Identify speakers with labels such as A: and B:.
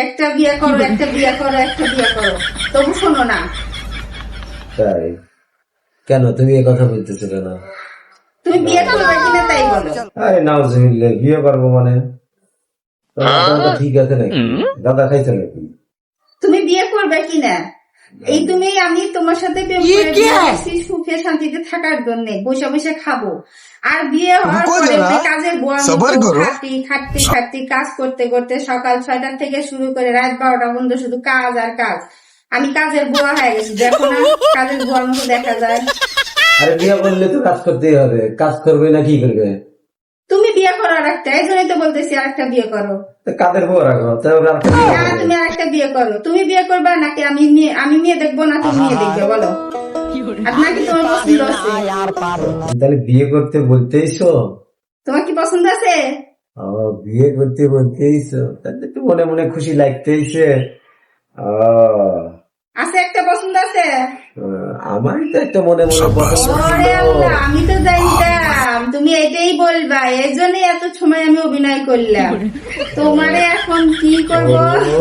A: একটা বিয়ে করো, একটা বিয়ে করো, একটা বিয়ে করো, তবু শোনো না।
B: তাই কেন তুমি এই কথা বলতেছো কেন?
A: তুমি বিয়ে করবে কিনা তাই বলো।
B: আরে নাউজুবিল্লাহ, বিয়ে করবো মানে? তোমার দাদা ঠিক আছে নাকি? দাদা খাইছে নাকি?
A: তুমি বিয়ে করবে কিনা? এই তুমি আমি তোমার সাথে প্রেম করে বিয়ে করছি সুখে শান্তিতে থাকার জন্য, বসে বসে খাবো। আর বিয়ে হওয়ার পরে ওই কাজের বুয়ার খাটি খাটতে খাটতে কাজ করতে করতে সকাল 6টা থেকে শুরু করে রাত 12টা পর্যন্ত শুধু কাজ আর কাজ। আমি কাজের বুয়া হয়ে গেছি, দেখো না কাজের বুয়ার মতো দেখা যায়।
B: আরে বিয়ে করলে তো কাজ করতেই হবে, কাজ করবে না কি করবে?
A: তুমি বিয়ে করো আর একটা, এই জন্যই তো বলতেছি আর একটা বিয়ে করো।
B: কাদের বউ রাখো, তাহলে আর একটা বিয়ে
A: না,
B: করবে।
A: তুমি আর একটা বিয়ে করো। তুমি বিয়ে করবে নাকি আমি মেয়ে দেখবো না তুমি মেয়ে দেখবে বলো? আর নাকি তোমার পছন্দ আছে?
B: তাহলে বিয়ে করতে বলতেইছো?
A: তোমার কি পছন্দ আছে?
B: বিয়ে করতে বলতেইছো, তাহলে তো মনে মনে খুশি লাগতেইছে।
A: আছে একটা পছন্দ আছে?
B: আমার তো একটা মনে মনে পছন্দ
A: ওরে
B: ছিল।
A: আল্লাহ, আমি তো জানতাম তুমি এটাই বলবা, এই জন্যই এত সময় আমি অভিনয় করলাম। তোমারে এখন কি করবো?
B: ও